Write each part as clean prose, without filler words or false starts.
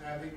Abby?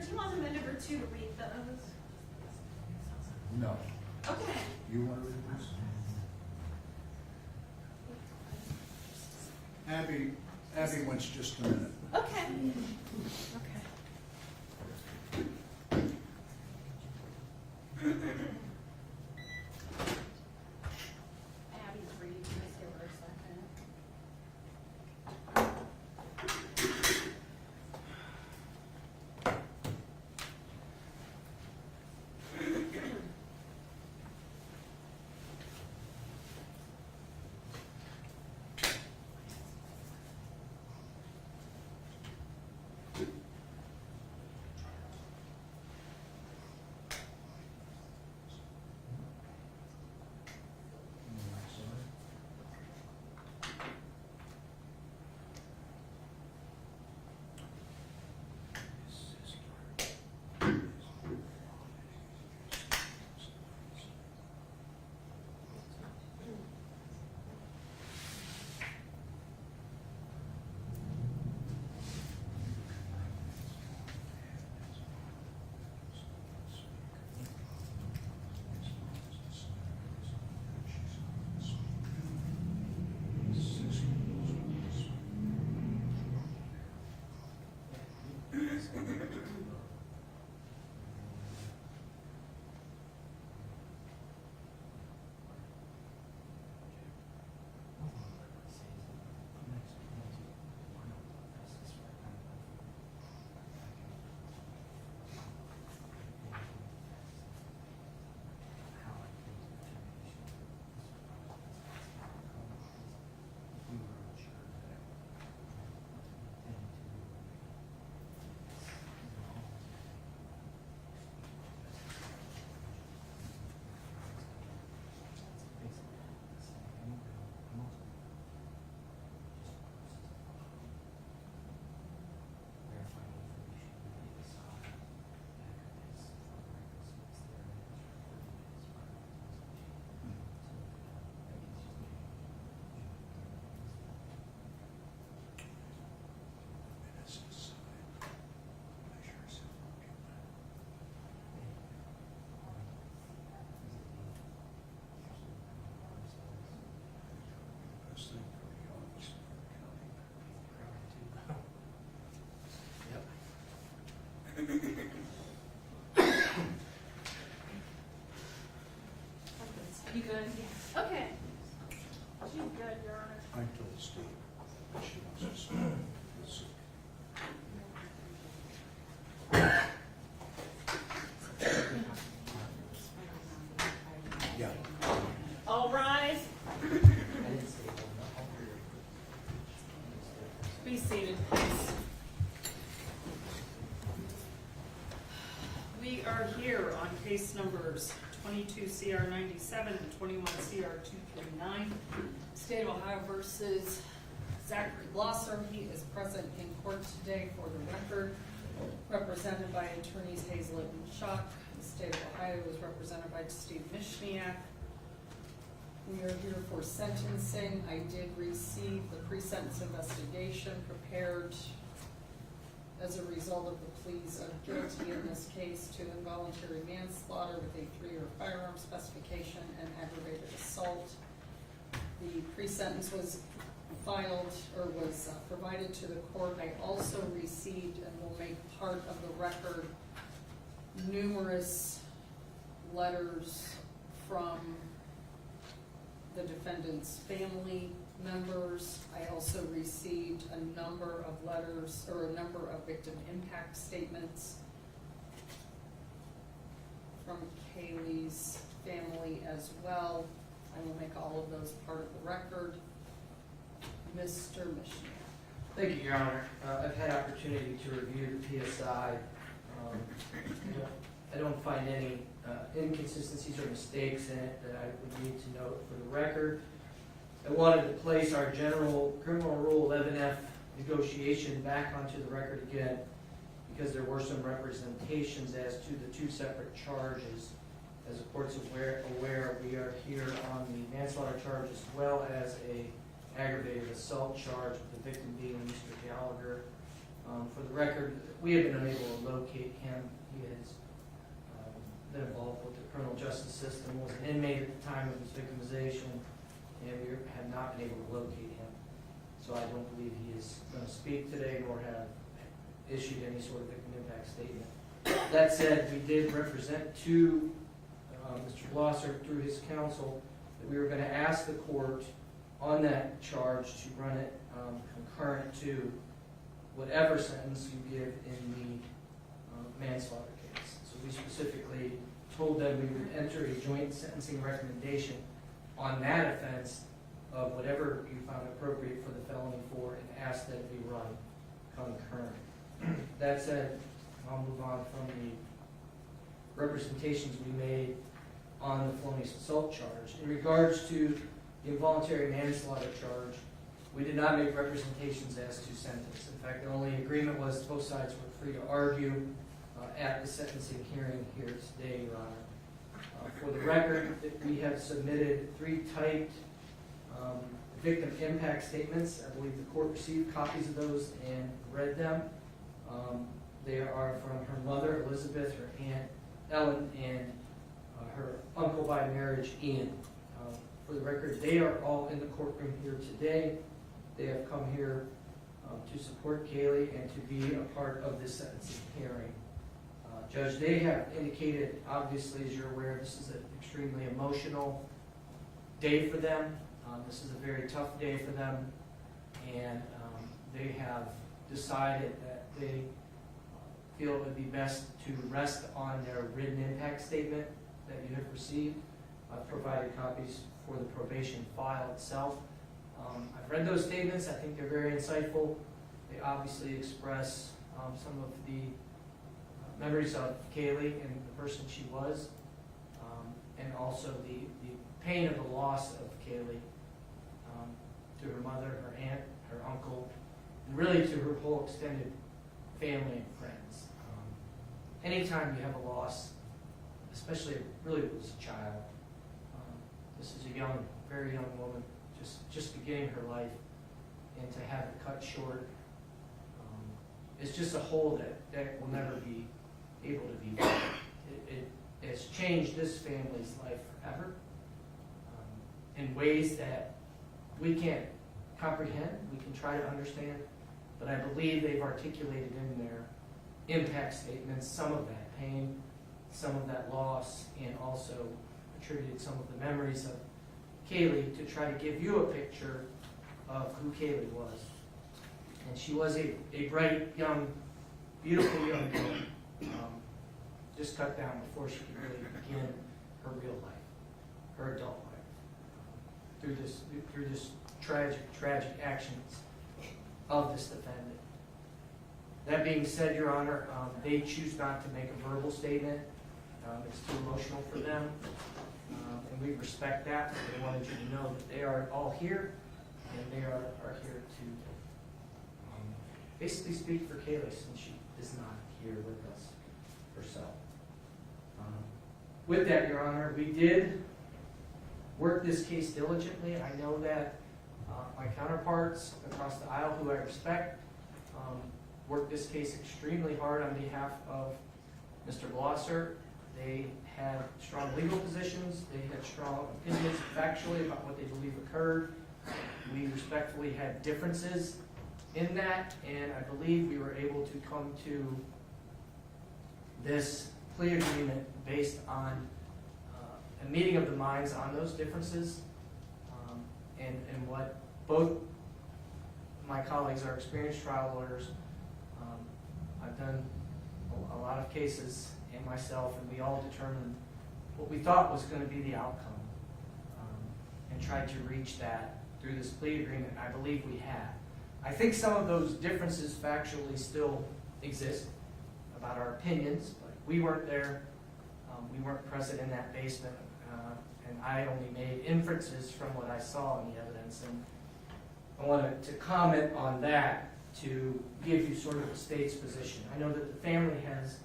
Do you want amendment number 2 to read those? No. Okay. You want to read this? Abby wants just a minute. Okay. Okay. you good? Yeah. Okay. She's good, Your Honor. I told Steve that she wants to speak. Let's see. Yeah. All rise. Be seated, please. We are here on case numbers 22 CR 97 and 21 CR 239. State of Ohio versus Zachary Blosser. He is present in court today for the record, represented by attorneys Hazelett and Schock. The state of Ohio is represented by Steve Mishniak. We are here for sentencing. I did receive the pre-sentence investigation prepared as a result of the pleas of guilty in this case to involuntary manslaughter with a 3-year firearm specification and aggravated assault. The pre-sentence was filed or was provided to the court. I also received and will make part of the record numerous letters from the defendant's family members. I also received a number of letters or a number of victim impact statements from Kaylee's family as well. I will make all of those part of the record. Mr. Mishniak. Thank you, Your Honor. I've had opportunity to review the PSI. I don't find any inconsistencies or mistakes in it that I would need to note for the record. I wanted to place our general criminal rule 11F negotiation back onto the record again because there were some representations as to the 2 separate charges. As the court's aware, we are here on the manslaughter charge as well as a aggravated assault charge with the victim being Mr. Gallagher. For the record, we have been unable to locate him. He has been involved with the criminal justice system, was an inmate at the time of his victimization, and we have not been able to locate him. So I don't believe he is going to speak today nor have issued any sort of victim impact statement. That said, we did represent to Mr. Blosser through his counsel that we were going to ask the court on that charge to run it concurrent to whatever sentence you give in the manslaughter case. So we specifically told them we would enter a joint sentencing recommendation on that offense of whatever you found appropriate for the felony for and ask that it be run concurrent. That said, I'll move on from the representations we made on the felonious assault charge. In regards to the involuntary manslaughter charge, we did not make representations as to sentence. In fact, the only agreement was both sides were free to argue at the sentencing hearing here today, Your Honor. For the record, we have submitted 3 typed victim impact statements. I believe the court received copies of those and read them. They are from her mother, Elizabeth, her aunt, Ellen, and her uncle by marriage, Ian. For the record, they are all in the courtroom here today. They have come here to support Kaylee and to be a part of this sentencing hearing. Judge, they have indicated, obviously, as you're aware, this is an extremely emotional day for them. This is a very tough day for them, and they have decided that they feel it would be best to rest on their written impact statement that you have received. I've provided copies for the probation file itself. I've read those statements. I think they're very insightful. They obviously express some of the memories of Kaylee and the person she was, and also the pain of the loss of Kaylee to her mother, her aunt, her uncle, and really to her whole extended family and friends. Anytime you have a loss, especially really it was a child, this is a young, very young woman, just beginning her life, and to have it cut short, it's just a hole that will never be able to be filled. It has changed this family's life forever in ways that we can't comprehend, we can try to understand, but I believe they've articulated in their impact statements some of that pain, some of that loss, and also contributed some of the memories of Kaylee to try to give you a picture of who Kaylee was. And she was a bright, young, beautiful young girl, just cut down before she could really begin her real life, her adult life, through this tragic actions of this defendant. That being said, Your Honor, they choose not to make a verbal statement. It's too emotional for them, and we respect that. They wanted you to know that they are all here, and they are here to basically speak for Kaylee, since she is not here with us herself. With that, Your Honor, we did work this case diligently. I know that my counterparts across the aisle, who I respect, worked this case extremely hard on behalf of Mr. Blosser. They had strong legal positions. They had strong opinions factually about what they believe occurred. We respectfully had differences in that, and I believe we were able to come to this plea agreement based on a meeting of the minds on those differences, and what both my colleagues are experienced trial lawyers. I've done a lot of cases, and myself, and we all determined what we thought was going to be the outcome, and tried to reach that through this plea agreement. I believe we have. I think some of those differences factually still exist about our opinions, but we weren't there. We weren't present in that basement, and I only made inferences from what I saw in the evidence. And I wanted to comment on that to give you sort of the state's position. I know that the family has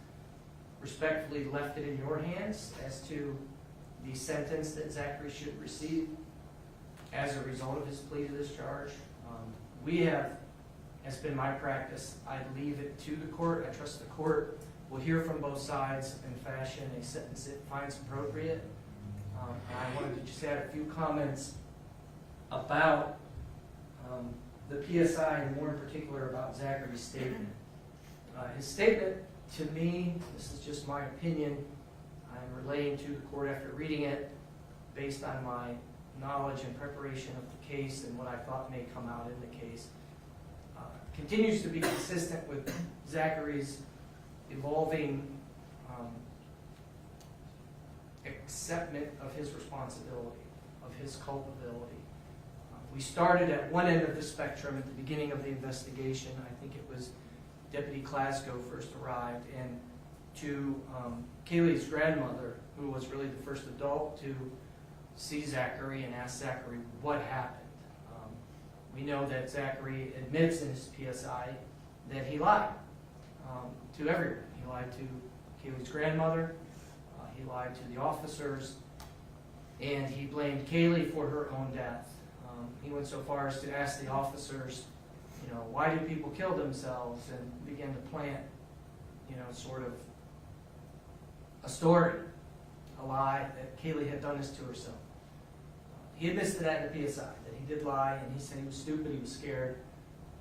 respectfully left it in your hands as to the sentence that Zachary should receive as a result of his plea to this charge. We have, has been my practice, I leave it to the court. I trust the court will hear from both sides and fashion a sentence it finds appropriate. I wanted to just add a few comments about the PSI, and more in particular about Zachary's statement. His statement, to me, this is just my opinion, I'm relaying to the court after reading it based on my knowledge and preparation of the case and what I thought may come out in the case, continues to be consistent with Zachary's evolving acceptance of his responsibility, of his culpability. We started at one end of the spectrum at the beginning of the investigation. I think it was Deputy Glasgow first arrived, and to Kaylee's grandmother, who was really the first adult to see Zachary and ask Zachary what happened. We know that Zachary admits in his PSI that he lied to everyone. He lied to Kaylee's grandmother, he lied to the officers, and he blamed Kaylee for her own death. He went so far as to ask the officers, why do people kill themselves, and began to plant, sort of a story, a lie that Kaylee had done this to herself. He admits to that in the PSI, that he did lie, and he said he was stupid, he was scared,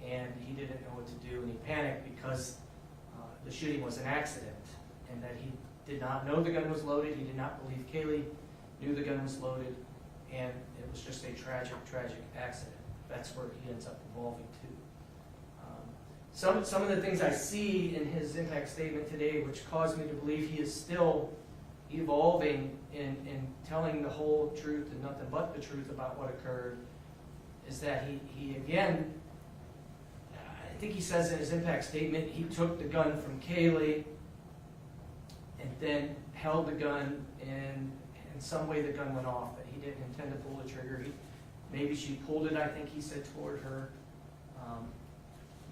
and he didn't know what to do, and he panicked because the shooting was an accident, and that he did not know the gun was loaded, he did not believe Kaylee knew the gun was loaded, and it was just a tragic accident. That's where he ends up evolving to. Some of the things I see in his impact statement today, which caused me to believe he is still evolving in telling the whole truth and nothing but the truth about what occurred, is that he again, I think he says in his impact statement, he took the gun from Kaylee and then held the gun, and in some way the gun went off, but he didn't intend to pull the trigger. Maybe she pulled it, I think he said, toward her.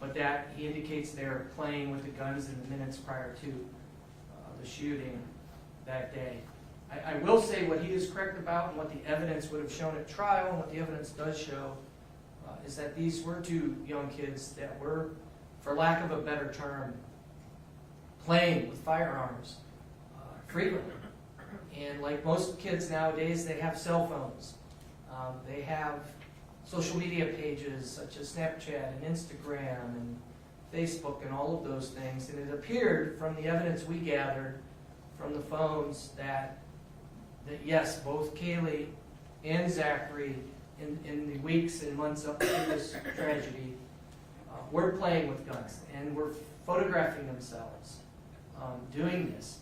But that he indicates they're playing with the guns in the minutes prior to the shooting that day. I will say what he is correct about, and what the evidence would have shown at trial, and what the evidence does show, is that these were two young kids that were, for lack of a better term, playing with firearms frequently. And like most kids nowadays, they have cell phones. They have social media pages such as Snapchat and Instagram and Facebook and all of those things. And it appeared from the evidence we gathered from the phones that that yes, both Kaylee and Zachary, in the weeks and months up to this tragedy, were playing with guns and were photographing themselves doing this.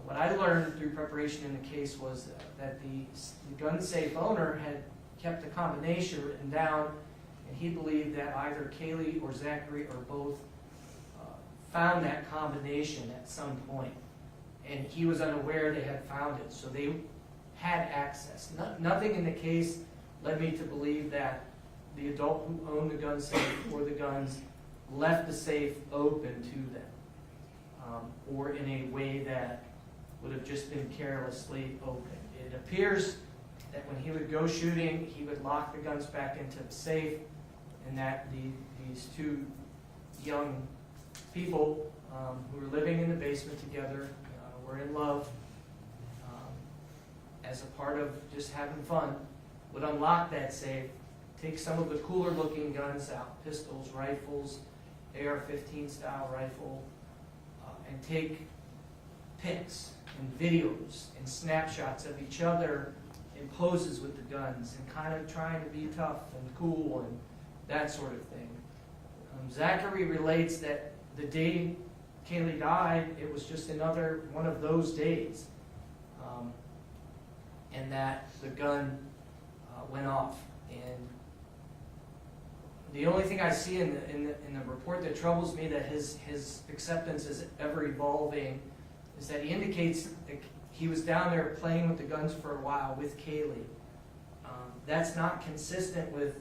What I learned through preparation in the case was that the gun safe owner had kept a combination written down, and he believed that either Kaylee or Zachary or both found that combination at some point, and he was unaware they had found it, so they had access. Nothing in the case led me to believe that the adult who owned the gun safe or the guns left the safe open to them, or in a way that would have just been carelessly open. It appears that when he would go shooting, he would lock the guns back into the safe, and that these two young people who were living in the basement together were in love, as a part of just having fun, would unlock that safe, take some of the cooler looking guns out, pistols, rifles, AR-15 style rifle, and take pics and videos and snapshots of each other in poses with the guns and kind of trying to be tough and cool and that sort of thing. Zachary relates that the day Kaylee died, it was just another one of those days, and that the gun went off. And the only thing I see in the report that troubles me, that his acceptance is ever evolving, is that he indicates that he was down there playing with the guns for a while with Kaylee. That's not consistent with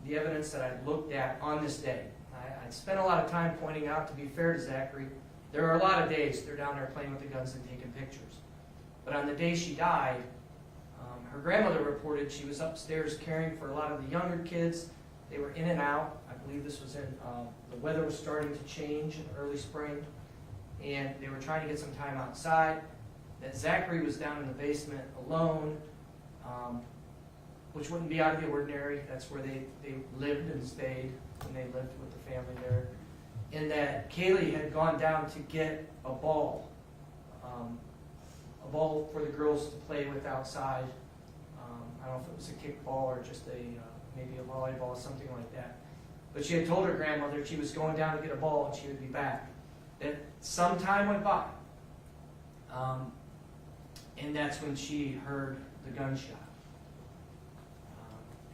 the evidence that I looked at on this day. I spent a lot of time pointing out, to be fair to Zachary, there are a lot of days they're down there playing with the guns and taking pictures. But on the day she died, her grandmother reported she was upstairs caring for a lot of the younger kids. They were in and out. I believe this was in, the weather was starting to change in early spring, and they were trying to get some time outside. That Zachary was down in the basement alone, which wouldn't be out of the ordinary. That's where they lived and stayed when they lived with the family there. And that Kaylee had gone down to get a ball for the girls to play with outside. I don't know if it was a kickball or just maybe a volleyball or something like that. But she had told her grandmother she was going down to get a ball and she would be back. That some time went by, and that's when she heard the gunshot.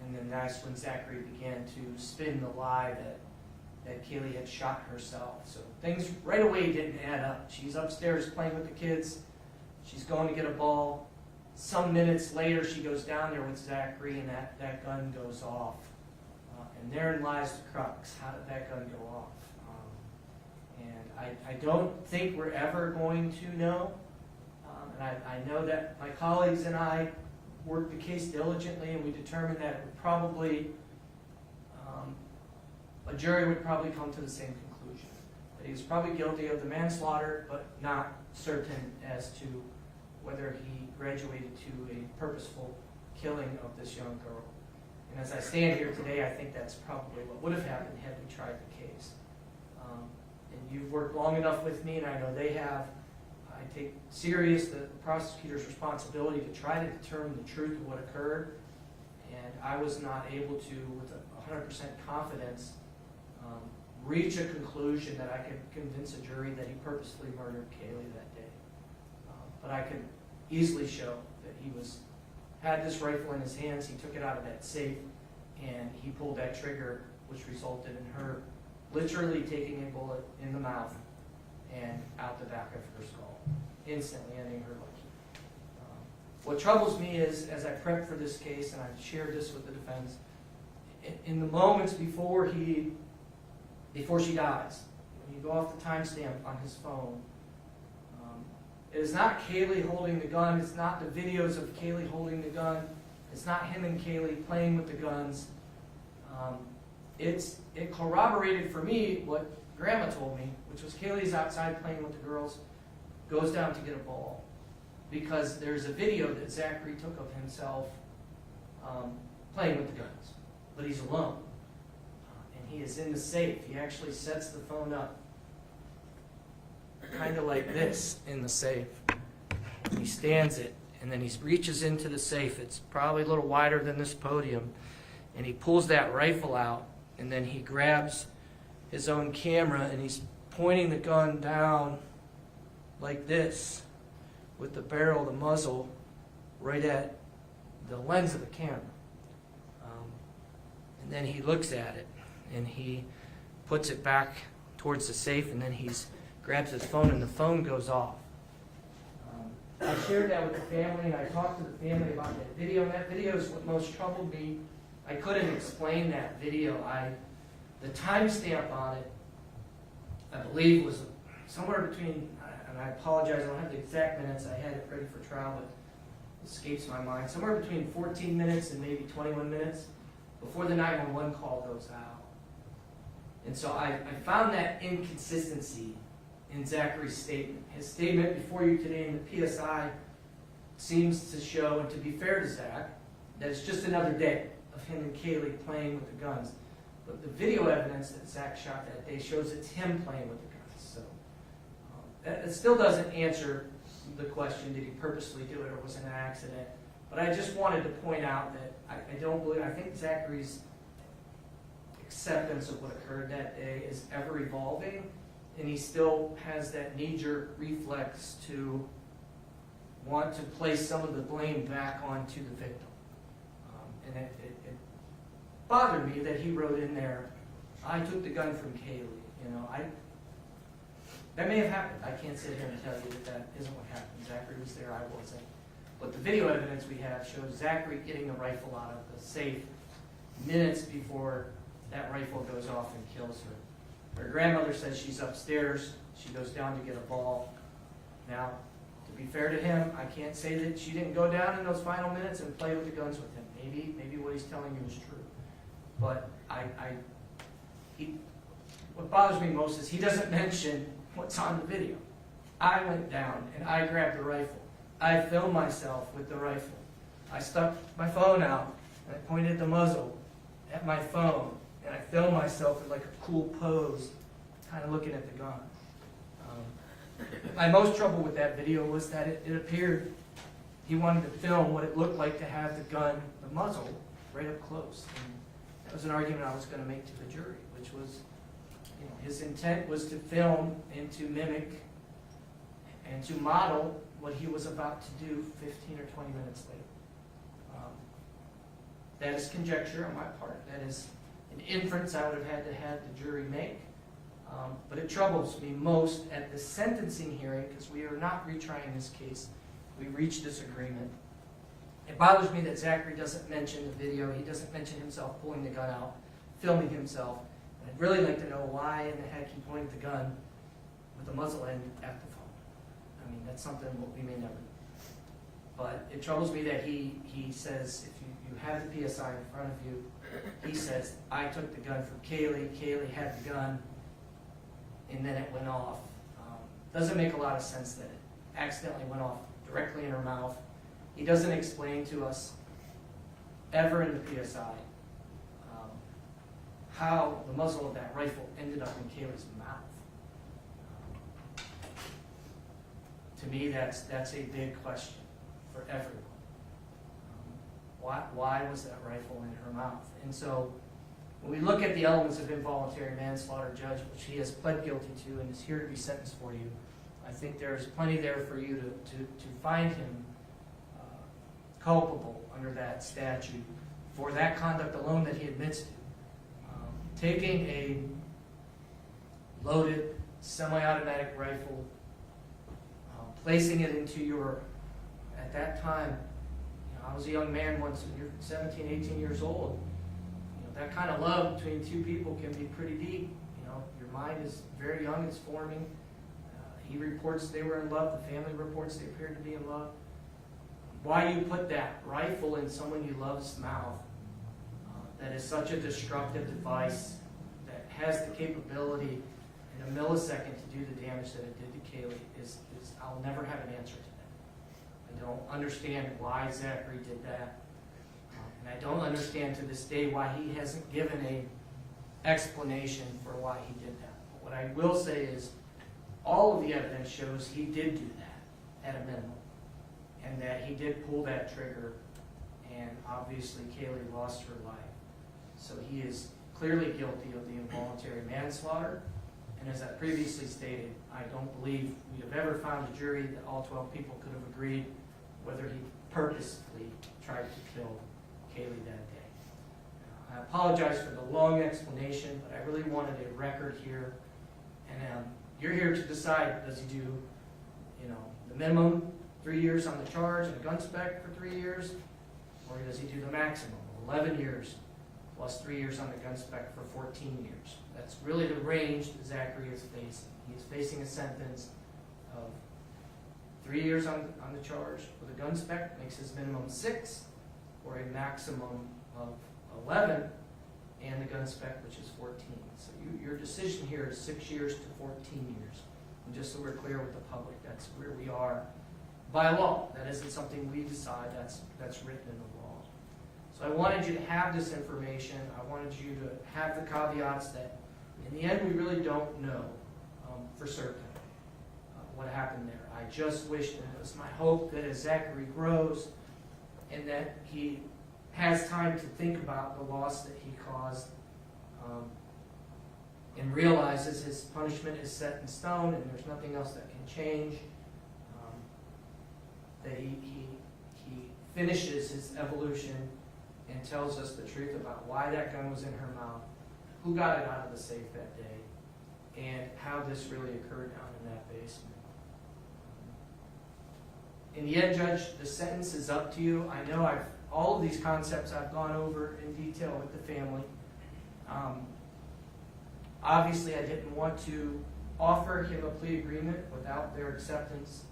And then that's when Zachary began to spin the lie that Kaylee had shot herself. So things right away didn't add up. She's upstairs playing with the kids. She's going to get a ball. Some minutes later, she goes down there with Zachary, and that gun goes off. And therein lies the crux. How did that gun go off? And I don't think we're ever going to know. And I know that my colleagues and I worked the case diligently, and we determined that it would probably, a jury would probably come to the same conclusion. That he was probably guilty of the manslaughter, but not certain as to whether he graduated to a purposeful killing of this young girl. And as I stand here today, I think that's probably what would have happened had we tried the case. And you've worked long enough with me, and I know they have. I take serious the prosecutor's responsibility to try to determine the truth of what occurred, and I was not able to, with 100% confidence, reach a conclusion that I could convince a jury that he purposely murdered Kaylee that day. But I could easily show that he had this rifle in his hands, he took it out of that safe, and he pulled that trigger, which resulted in her literally taking a bullet in the mouth and out the back of her skull, instantly ending her life. What troubles me is, as I prepped for this case, and I've shared this with the defense, in the moments before she dies, when you go off the timestamp on his phone, it is not Kaylee holding the gun, it's not the videos of Kaylee holding the gun, it's not him and Kaylee playing with the guns. It corroborated for me what Grandma told me, which was Kaylee's outside playing with the girls, goes down to get a ball. Because there's a video that Zachary took of himself playing with the guns, but he's alone. And he is in the safe. He actually sets the phone up kind of like this in the safe. He stands it and then he reaches into the safe. It's probably a little wider than this podium, and he pulls that rifle out, and then he grabs his own camera, and he's pointing the gun down like this, with the barrel, the muzzle, right at the lens of the camera. And then he looks at it, and he puts it back towards the safe, and then he grabs his phone, and the phone goes off. I shared that with the family, and I talked to the family about that video, and that video is what most troubled me. I couldn't explain that video. The timestamp on it, I believe, was somewhere between, and I apologize, I don't have the exact minutes, I had it ready for trial, but it escapes my mind, somewhere between 14 minutes and maybe 21 minutes before the 911 call goes out. And so I found that inconsistency in Zachary's statement. His statement before you today in the PSI seems to show, and to be fair to Zach, that it's just another day of him and Kaylee playing with the guns. But the video evidence that Zach shot that day shows it's him playing with the guns. So that still doesn't answer the question, did he purposely do it or was it an accident? But I just wanted to point out that I think Zachary's acceptance of what occurred that day is ever evolving, and he still has that knee-jerk reflex to want to place some of the blame back onto the victim. And it bothered me that he wrote in there, I took the gun from Kaylee. That may have happened. I can't sit here and tell you that isn't what happened. Zachary was there, I wasn't. But the video evidence we have shows Zachary getting the rifle out of the safe minutes before that rifle goes off and kills her. Her grandmother says she's upstairs. She goes down to get a ball. Now, to be fair to him, I can't say that she didn't go down in those final minutes and play with the guns with him. Maybe what he's telling you is true. But what bothers me most is he doesn't mention what's on the video. I went down and I grabbed the rifle. I filmed myself with the rifle. I stuck my phone out and I pointed the muzzle at my phone, and I filmed myself in like a cool pose, kind of looking at the gun. My most trouble with that video was that it appeared he wanted to film what it looked like to have the gun, the muzzle, right up close. And that was an argument I was going to make to the jury, which was, his intent was to film and to mimic and to model what he was about to do 15 or 20 minutes later. That is conjecture on my part. That is an inference I would have had to have the jury make. But it troubles me most at the sentencing hearing, because we are not retrying this case. We reached this agreement. It bothers me that Zachary doesn't mention the video. He doesn't mention himself pulling the gun out, filming himself. And I'd really like to know why in the heck he pointed the gun with the muzzle end at the phone. I mean, that's something we may never do. But it troubles me that he says, if you have the PSI in front of you, he says, I took the gun from Kaylee, Kaylee had the gun, and then it went off. Doesn't make a lot of sense that it accidentally went off directly in her mouth. He doesn't explain to us ever in the PSI how the muzzle of that rifle ended up in Kaylee's mouth. To me, that's a big question for everyone. Why was that rifle in her mouth? And so, when we look at the elements of involuntary manslaughter, Judge, which he has pled guilty to and is here to be sentenced for you, I think there's plenty there for you to find him culpable under that statute for that conduct alone that he admits to. Taking a loaded semi-automatic rifle, placing it into your, at that time, I was a young man once, when you're 17, 18 years old. That kind of love between two people can be pretty deep. Your mind is very young, it's forming. He reports they were in love, the family reports they appeared to be in love. Why you put that rifle in someone you love's mouth, that is such a destructive device that has the capability in a millisecond to do the damage that it did to Kaylee is I'll never have an answer to that. I don't understand why Zachary did that. And I don't understand to this day why he hasn't given an explanation for why he did that. But what I will say is all of the evidence shows he did do that at a minimum. and that he did pull that trigger, and obviously Kaylee lost her life. So he is clearly guilty of the involuntary manslaughter, and as I previously stated, I don't believe we have ever found a jury that all 12 people could have agreed whether he purposefully tried to kill Kaylee that day. I apologize for the long explanation, but I really wanted a record here, and you're here to decide, does he do, the minimum 3 years on the charge and a gun spec for 3 years, or does he do the maximum, 11 years plus 3 years on the gun spec for 14 years? That's really the range that Zachary is facing. He is facing a sentence of 3 years on the charge with a gun spec, makes his minimum 6, or a maximum of 11, and the gun spec, which is 14. So your decision here is 6 years to 14 years. And just so we're clear with the public, that's where we are by law. That isn't something we decide, that's written in the law. So I wanted you to have this information. I wanted you to have the caveats that in the end we really don't know for certain what happened there. I just wish, and it was my hope, that as Zachary grows and that he has time to think about the loss that he caused, and realizes his punishment is set in stone and there's nothing else that can change, that he finishes his evolution and tells us the truth about why that gun was in her mouth, who got it out of the safe that day, and how this really occurred down in that basement. In the end, Judge, the sentence is up to you. I know all of these concepts I've gone over in detail with the family. Obviously, I didn't want to offer him a plea agreement without their acceptance.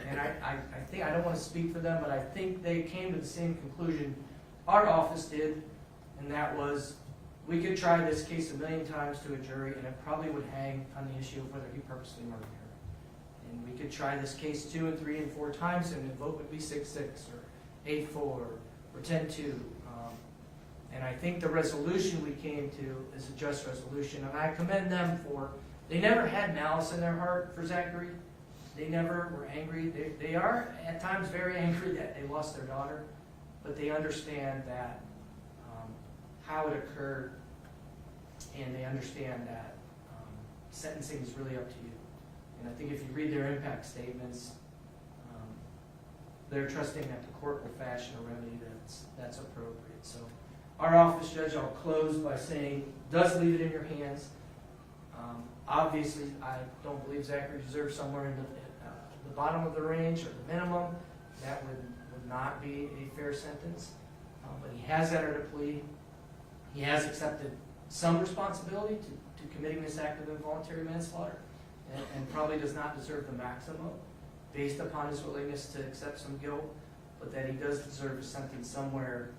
And I think, I don't want to speak for them, but I think they came to the same conclusion our office did, and that was we could try this case a million times to a jury, and it probably would hang on the issue of whether he purposely murdered her. And we could try this case 2 and 3 and 4 times, and the vote would be 6-6 or 8-4 or 10-2. And I think the resolution we came to is a just resolution, and I commend them for, they never had malice in their heart for Zachary. They never were angry. They are at times very angry that they lost their daughter, but they understand that how it occurred, and they understand that sentencing is really up to you. And I think if you read their impact statements, they're trusting that the court will fashion a remedy that's appropriate. So our office, Judge, I'll close by saying, does leave it in your hands. Obviously, I don't believe Zachary deserves somewhere in the bottom of the range or the minimum. That would not be a fair sentence. But he has entered a plea. He has accepted some responsibility to committing this act of involuntary manslaughter, and probably does not deserve the maximum based upon his willingness to accept some guilt, but that he does deserve a sentence somewhere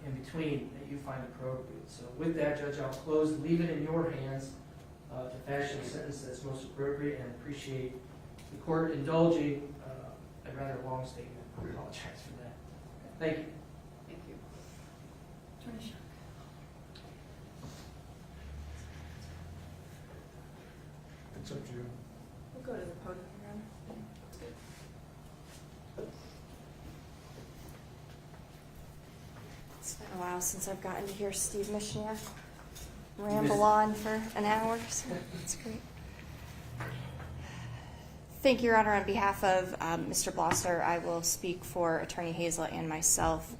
in between that you find appropriate. So with that, Judge, I'll close and leave it in your hands to fashion a sentence that's most appropriate, and appreciate the court indulging a rather long statement. I apologize for that. Thank you. Thank you. Attorney Sharp. It's up to you. We'll go to the podium again. It's been a while since I've gotten to hear Steve Mishniak ramble on for an hour, so it's great. Thank you, Your Honor. On behalf of Mr. Blosser, I will speak for Attorney Hazlett and myself.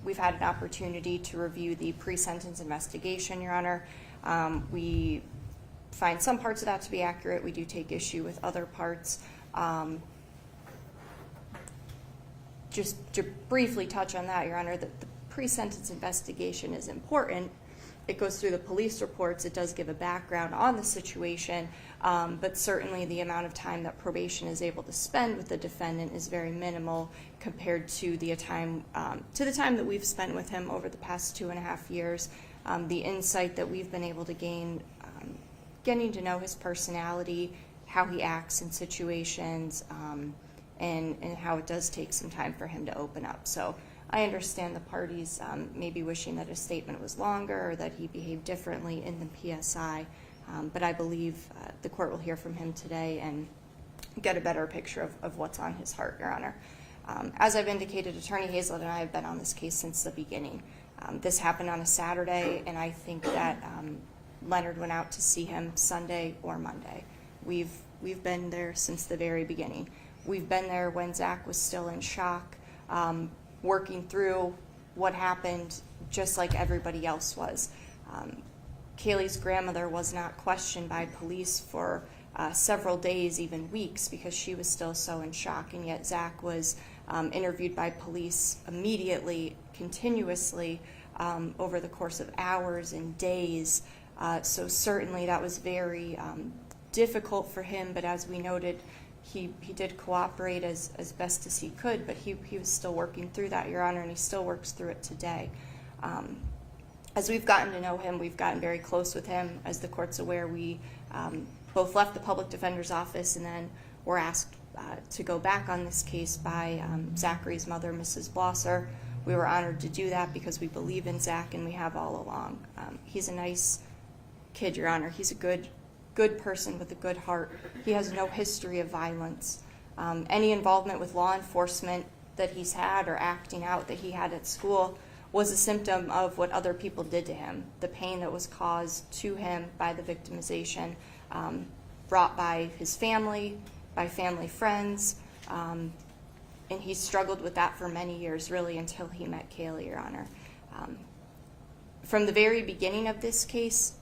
We've had an opportunity to review the pre-sentence investigation, Your Honor. We find some parts of that to be accurate. We do take issue with other parts. Just to briefly touch on that, Your Honor, that the pre-sentence investigation is important. It goes through the police reports. It does give a background on the situation, but certainly the amount of time that probation is able to spend with the defendant is very minimal compared to the time that we've spent with him over the past 2.5 years. The insight that we've been able to gain, getting to know his personality, how he acts in situations, and how it does take some time for him to open up. So I understand the parties maybe wishing that his statement was longer or that he behaved differently in the PSI, but I believe the court will hear from him today and get a better picture of what's on his heart, Your Honor. As I've indicated, Attorney Hazlett and I have been on this case since the beginning. This happened on a Saturday, and I think that Leonard went out to see him Sunday or Monday. We've been there since the very beginning. We've been there when Zach was still in shock, working through what happened just like everybody else was. Kaylee's grandmother was not questioned by police for several days, even weeks, because she was still so in shock, and yet Zach was interviewed by police immediately, continuously, over the course of hours and days. So certainly that was very difficult for him, but as we noted, he did cooperate as best as he could, but he was still working through that, Your Honor, and he still works through it today. As we've gotten to know him, we've gotten very close with him. As the court's aware, we both left the public defender's office and then were asked to go back on this case by Zachary's mother, Mrs. Blosser. We were honored to do that because we believe in Zach, and we have all along. He's a nice kid, Your Honor. He's a good person with a good heart. He has no history of violence. Any involvement with law enforcement that he's had or acting out that he had at school was a symptom of what other people did to him, the pain that was caused to him by the victimization brought by his family, by family friends, and he struggled with that for many years, really, until he met Kaylee, Your Honor. From the very beginning of this case,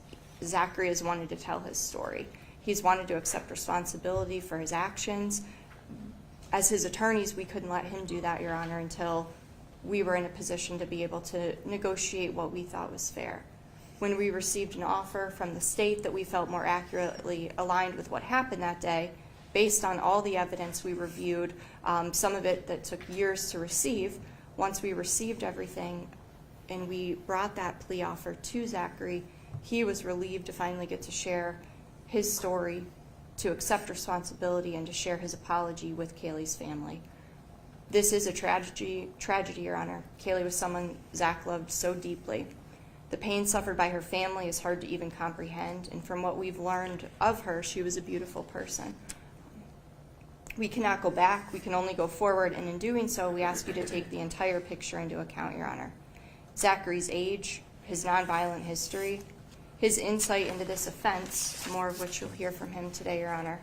Zachary has wanted to tell his story. He's wanted to accept responsibility for his actions. As his attorneys, we couldn't let him do that, Your Honor, until we were in a position to be able to negotiate what we thought was fair. When we received an offer from the state that we felt more accurately aligned with what happened that day, based on all the evidence we reviewed, some of it that took years to receive, once we received everything and we brought that plea offer to Zachary, he was relieved to finally get to share his story, to accept responsibility, and to share his apology with Kaylee's family. This is a tragedy, Your Honor. Kaylee was someone Zach loved so deeply. The pain suffered by her family is hard to even comprehend, and from what we've learned of her, she was a beautiful person. We cannot go back, we can only go forward, and in doing so, we ask you to take the entire picture into account, Your Honor. Zachary's age, his nonviolent history, his insight into this offense, more of which you'll hear from him today, Your Honor,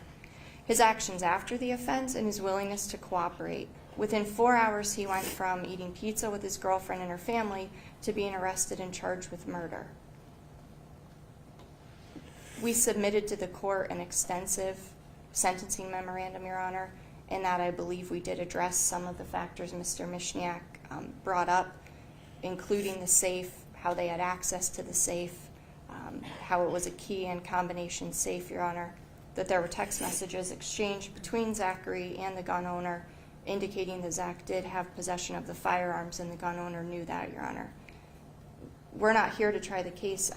his actions after the offense, and his willingness to cooperate. Within 4 hours, he went from eating pizza with his girlfriend and her family to being arrested and charged with murder. We submitted to the court an extensive sentencing memorandum, Your Honor, in that I believe we did address some of the factors Mr. Mishniak brought up, including the safe, how they had access to the safe, how it was a key and combination safe, Your Honor, that there were text messages exchanged between Zachary and the gun owner indicating that Zach did have possession of the firearms and the gun owner knew that, Your Honor. We're not here to try the case.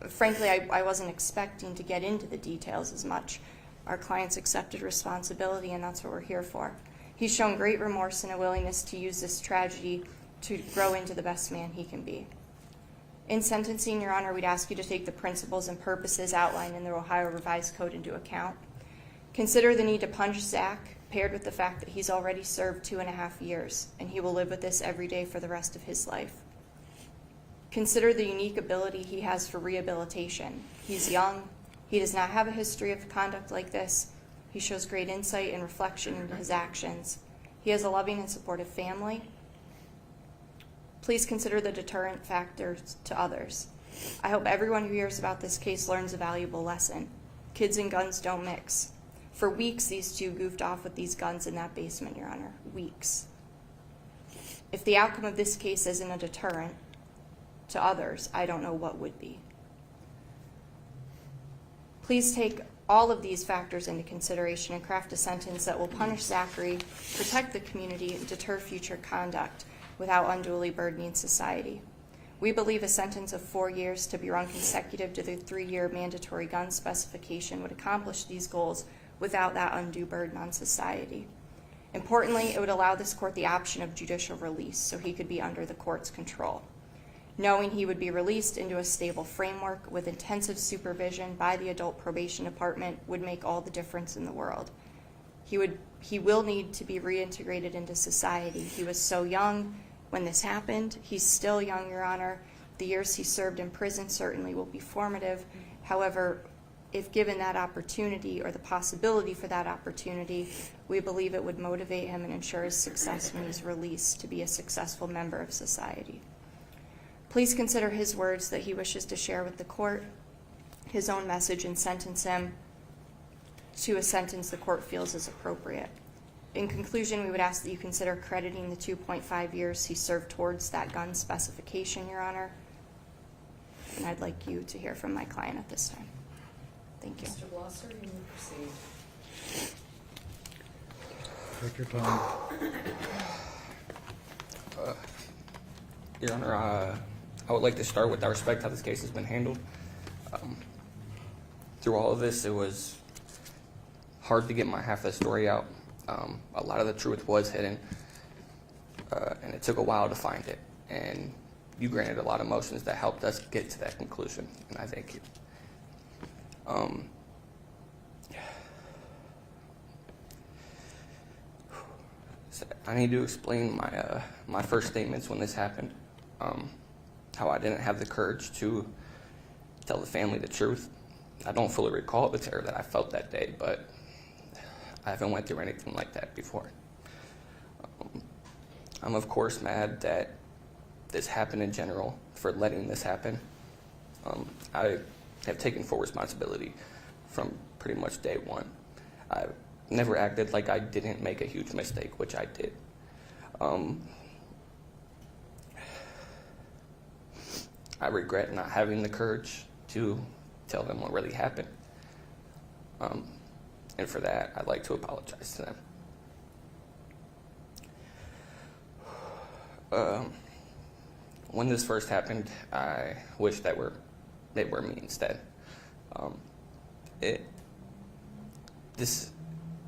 Frankly, I wasn't expecting to get into the details as much. Our client's accepted responsibility, and that's what we're here for. He's shown great remorse and a willingness to use this tragedy to grow into the best man he can be. In sentencing, Your Honor, we'd ask you to take the principles and purposes outlined in the Ohio Revised Code into account. Consider the need to punish Zach, paired with the fact that he's already served 2.5 years, and he will live with this every day for the rest of his life. Consider the unique ability he has for rehabilitation. He's young. He does not have a history of conduct like this. He shows great insight and reflection into his actions. He has a loving and supportive family. Please consider the deterrent factors to others. I hope everyone who hears about this case learns a valuable lesson. Kids and guns don't mix. For weeks, these two goofed off with these guns in that basement, Your Honor. Weeks. If the outcome of this case isn't a deterrent to others, I don't know what would be. Please take all of these factors into consideration and craft a sentence that will punish Zachary, protect the community, and deter future conduct without unduly burdening society. We believe a sentence of 4 years to be run consecutive to the 3-year mandatory gun specification would accomplish these goals without that undue burden on society. Importantly, it would allow this court the option of judicial release so he could be under the court's control. Knowing he would be released into a stable framework with intensive supervision by the adult probation department would make all the difference in the world. He will need to be reintegrated into society. He was so young when this happened. He's still young, Your Honor. The years he served in prison certainly will be formative. However, if given that opportunity or the possibility for that opportunity, we believe it would motivate him and ensure his success when he's released to be a successful member of society. Please consider his words that he wishes to share with the court, his own message, and sentence him to a sentence the court feels is appropriate. In conclusion, we would ask that you consider crediting the 2.5 years he served towards that gun specification, Your Honor. And I'd like you to hear from my client at this time. Thank you. Mr. Blosser, you may proceed. Take your time. Your Honor, I would like to start with I respect how this case has been handled. Through all of this, it was hard to get my half of the story out. A lot of the truth was hidden, and it took a while to find it. And you granted a lot of motions that helped us get to that conclusion, and I thank you. So I need to explain my first statements when this happened. How I didn't have the courage to tell the family the truth. I don't fully recall the terror that I felt that day, but I haven't went through anything like that before. I'm of course mad that this happened in general, for letting this happen. I have taken full responsibility from pretty much day one. I never acted like I didn't make a huge mistake, which I did. I regret not having the courage to tell them what really happened. And for that, I'd like to apologize to them. When this first happened, I wish they were me instead. This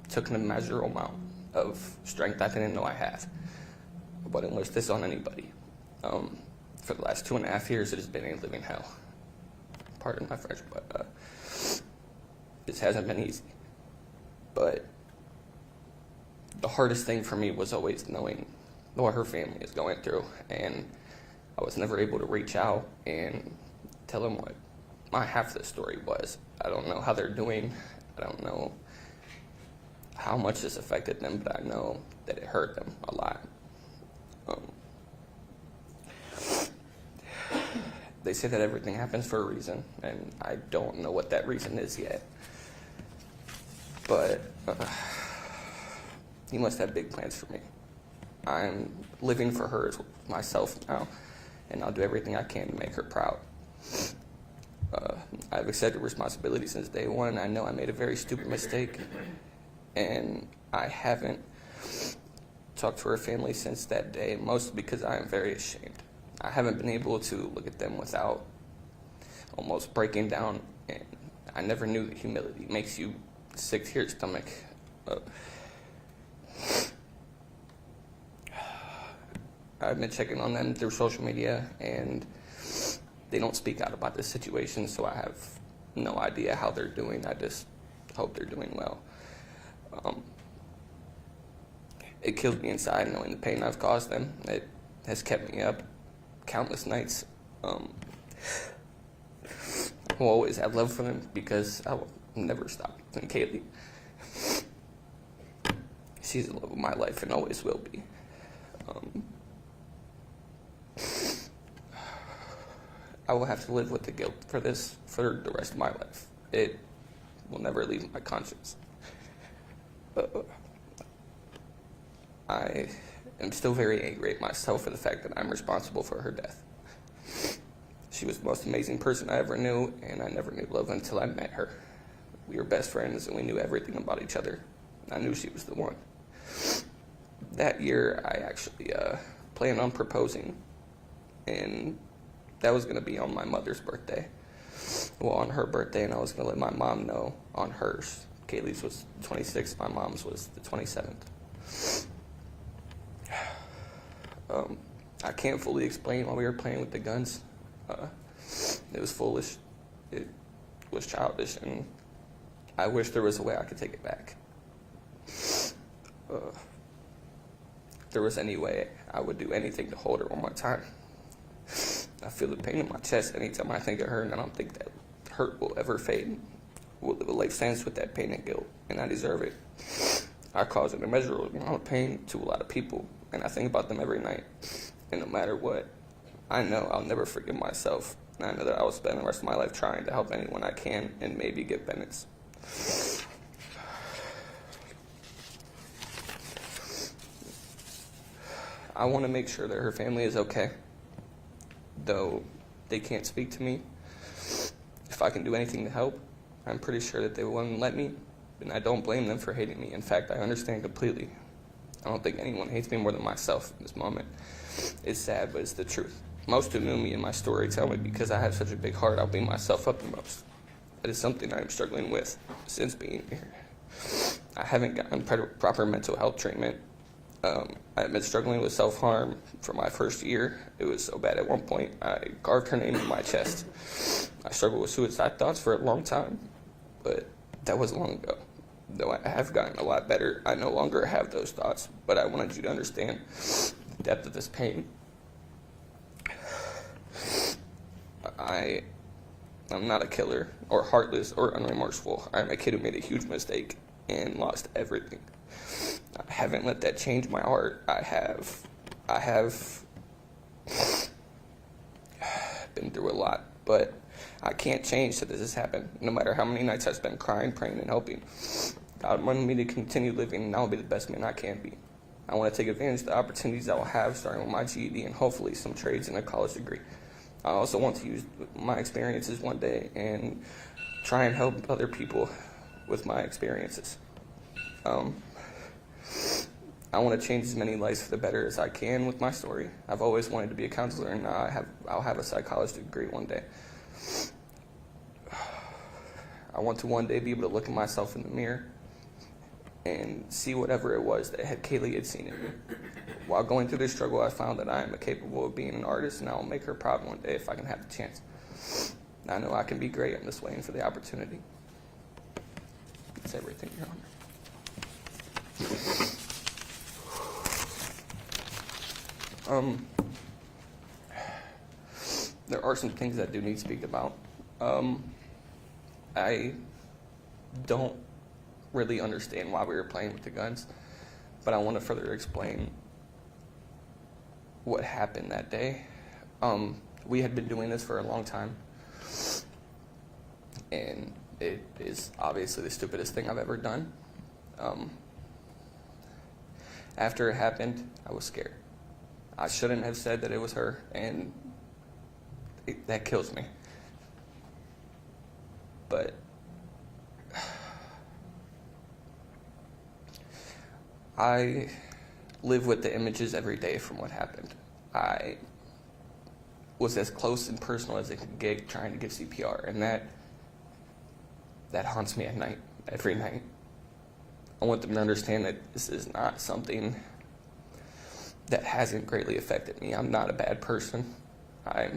took an immeasurable amount of strength I didn't know I had. I wouldn't wish this on anybody. For the last 2.5 years, it has been a living hell. Pardon my French, but this hasn't been easy. But the hardest thing for me was always knowing what her family is going through, and I was never able to reach out and tell them what my half of the story was. I don't know how they're doing. I don't know how much this affected them, but I know that it hurt them a lot. They say that everything happens for a reason, and I don't know what that reason is yet. But he must have big plans for me. I'm living for her as myself now, and I'll do everything I can to make her proud. I've accepted responsibility since day one. I know I made a very stupid mistake, and I haven't talked to her family since that day, mostly because I am very ashamed. I haven't been able to look at them without almost breaking down, and I never knew that humility makes you sick to your stomach. I've been checking on them through social media, and they don't speak out about this situation, so I have no idea how they're doing. I just hope they're doing well. It kills me inside knowing the pain I've caused them. It has kept me up countless nights. I will always have love for them because I will never stop loving Kaylee. She's the love of my life and always will be. I will have to live with the guilt for this for the rest of my life. It will never leave my conscience. I am still very angry at myself for the fact that I'm responsible for her death. She was the most amazing person I ever knew, and I never knew love until I met her. We were best friends, and we knew everything about each other. I knew she was the one. That year, I actually planned on proposing, and that was going to be on my mother's birthday. Well, on her birthday, and I was going to let my mom know on hers. Kaylee's was the 26th, my mom's was the 27th. I can't fully explain why we were playing with the guns. It was foolish. It was childish, and I wish there was a way I could take it back. if there was any way, I would do anything to hold her one more time. I feel the pain in my chest anytime I think of her, and I don't think that hurt will ever fade. We'll live a life sentence with that pain and guilt, and I deserve it. I cause an immeasurable amount of pain to a lot of people, and I think about them every night. And no matter what, I know I'll never forgive myself, and I know that I will spend the rest of my life trying to help anyone I can and maybe get penance. I want to make sure that her family is okay, though they can't speak to me. If I can do anything to help, I'm pretty sure that they wouldn't let me, and I don't blame them for hating me. In fact, I understand completely. I don't think anyone hates me more than myself in this moment. It's sad, but it's the truth. Most who knew me and my story tell me because I have such a big heart, I'll beat myself up the most. It is something I'm struggling with since being here. I haven't gotten proper mental health treatment. I've been struggling with self-harm for my first year. It was so bad at one point, I carved her name in my chest. I struggled with suicide thoughts for a long time, but that was long ago. Though I have gotten a lot better, I no longer have those thoughts, but I wanted you to understand the depth of this pain. I'm not a killer, or heartless, or unremorseful. I'm a kid who made a huge mistake and lost everything. I haven't let that change my heart. I have been through a lot, but I can't change that this has happened, no matter how many nights I spend crying, praying, and hoping. God wanted me to continue living, and I'll be the best man I can be. I want to take advantage of the opportunities I will have, starting with my GED and hopefully some trades and a college degree. I also want to use my experiences one day and try and help other people with my experiences. I want to change as many lives for the better as I can with my story. I've always wanted to be a counselor, and I'll have a psychology degree one day. I want to one day be able to look at myself in the mirror and see whatever it was that Kaylee had seen in me. While going through this struggle, I found that I am capable of being an artist, and I will make her proud one day if I can have the chance. I know I can be great. I'm just waiting for the opportunity. That's everything, Your Honor. There are some things that do need to speak about. I don't really understand why we were playing with the guns, but I want to further explain what happened that day. We had been doing this for a long time, and it is obviously the stupidest thing I've ever done. After it happened, I was scared. I shouldn't have said that it was her, and that kills me. But I live with the images every day from what happened. I was as close and personal as it could get trying to give CPR, and that haunts me at night, every night. I want them to understand that this is not something that hasn't greatly affected me. I'm not a bad person. I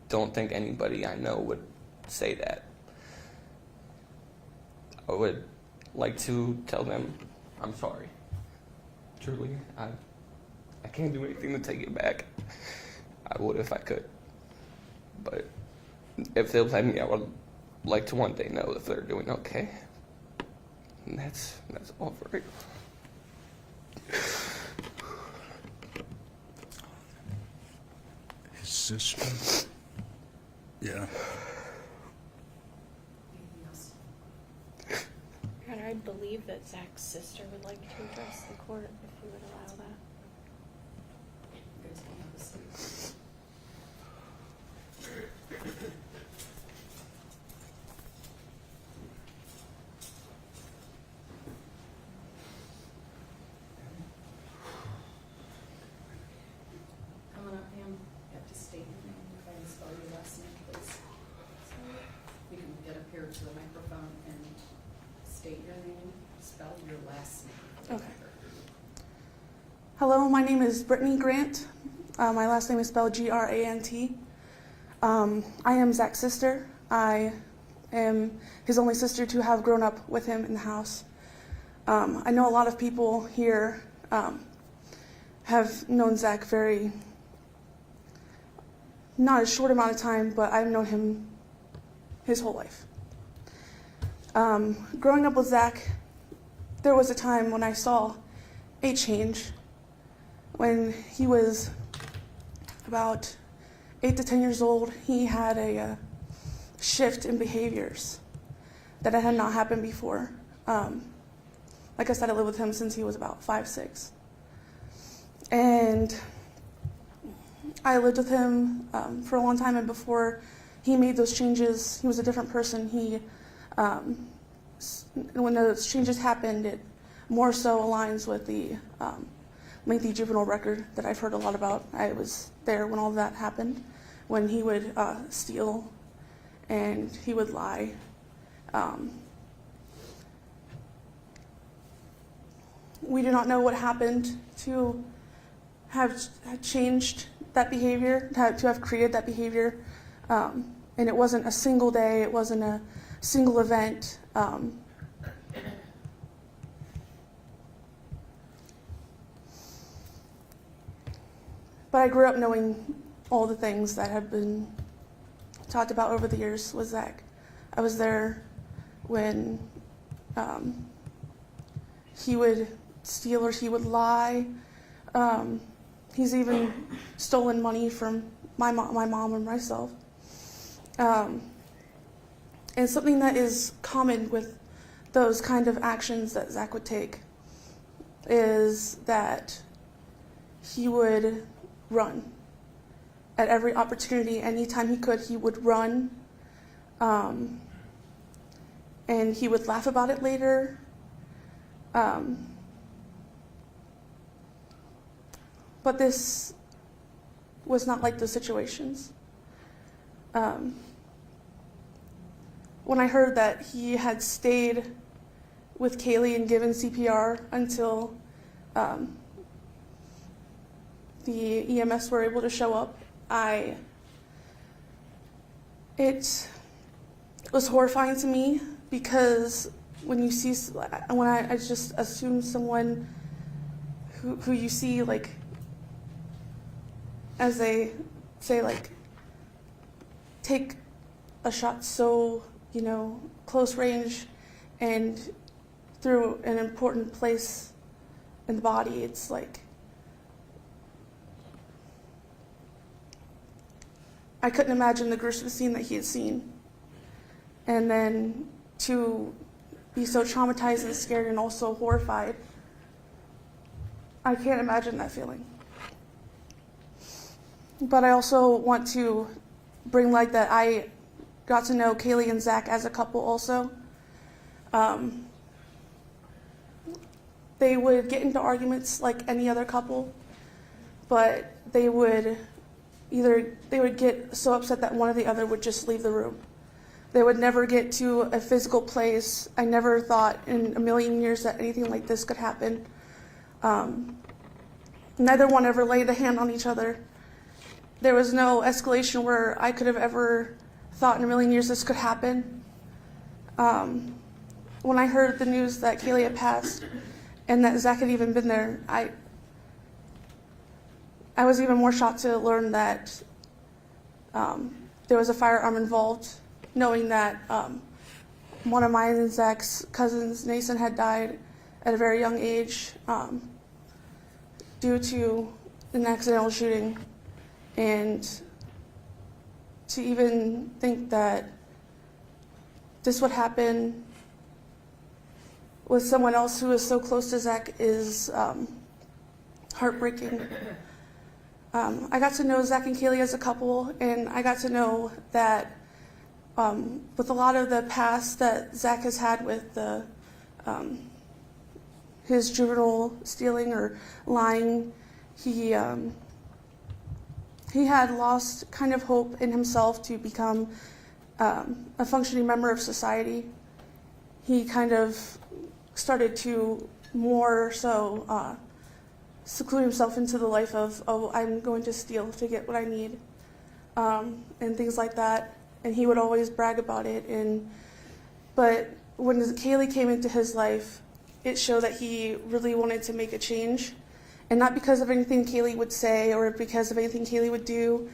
don't think anybody I know would say that. I would like to tell them I'm sorry. Truly, I can't do anything to take it back. I would if I could. But if they'll let me, I would like to one day know if they're doing okay. And that's all for it. His sister? Yeah. Anything else? Your Honor, I believe that Zach's sister would like to address the court if you would allow that. You guys can have a seat. Coming up, Pam, you have to state your name, if I can spell your last name, please. You can get up here to the microphone and state your name, spell your last name. for the Okay. record. Hello, my name is Brittany Grant. My last name is spelled Grant. I am Zach's sister. I am his only sister to have grown up with him in the house. I know a lot of people here have known Zach not a short amount of time, but I've known him his whole life. Growing up with Zach, there was a time when I saw a change when he was about 8 to 10 years old. He had a shift in behaviors that had not happened before. Like I said, I lived with him since he was about 5, 6. And I lived with him for a long time, and before he made those changes, he was a different person. When those changes happened, it more so aligns with the lengthy juvenile record that I've heard a lot about. I was there when all of that happened, when he would steal and he would lie. We do not know what happened to have changed that behavior, to have created that behavior. And it wasn't a single day, it wasn't a single event. But I grew up knowing all the things that have been talked about over the years with Zach. I was there when he would steal or he would lie. He's even stolen money from my mom and myself. And something that is common with those kind of actions that Zach would take is that he would run. At every opportunity, anytime he could, he would run. And he would laugh about it later. But this was not like those situations. When I heard that he had stayed with Kaylee and given CPR until the EMS were able to show up, it was horrifying to me, because when I just assume someone who you see, like, as they say, like, take a shot so, close range and through an important place in the body, it's like, I couldn't imagine the gruesome scene that he had seen. And then to be so traumatized and scared and also horrified, I can't imagine that feeling. But I also want to bring light that I got to know Kaylee and Zach as a couple also. They would get into arguments like any other couple, but they would get so upset that one or the other would just leave the room. They would never get to a physical place. I never thought in a million years that anything like this could happen. Neither one ever laid a hand on each other. There was no escalation where I could have ever thought in a million years this could happen. When I heard the news that Kaylee had passed and that Zach had even been there, I was even more shocked to learn that there was a firearm involved, knowing that one of mine and Zach's cousins, Nathan, had died at a very young age due to an accidental shooting. And to even think that this would happen with someone else who is so close to Zach is heartbreaking. I got to know Zach and Kaylee as a couple, and I got to know that with a lot of the past that Zach has had with his juvenile stealing or lying, he had lost kind of hope in himself to become a functioning member of society. He kind of started to more so seclude himself into the life of, I'm going to steal to get what I need, and things like that. And he would always brag about it. But when Kaylee came into his life, it showed that he really wanted to make a change. And not because of anything Kaylee would say or because of anything Kaylee would do,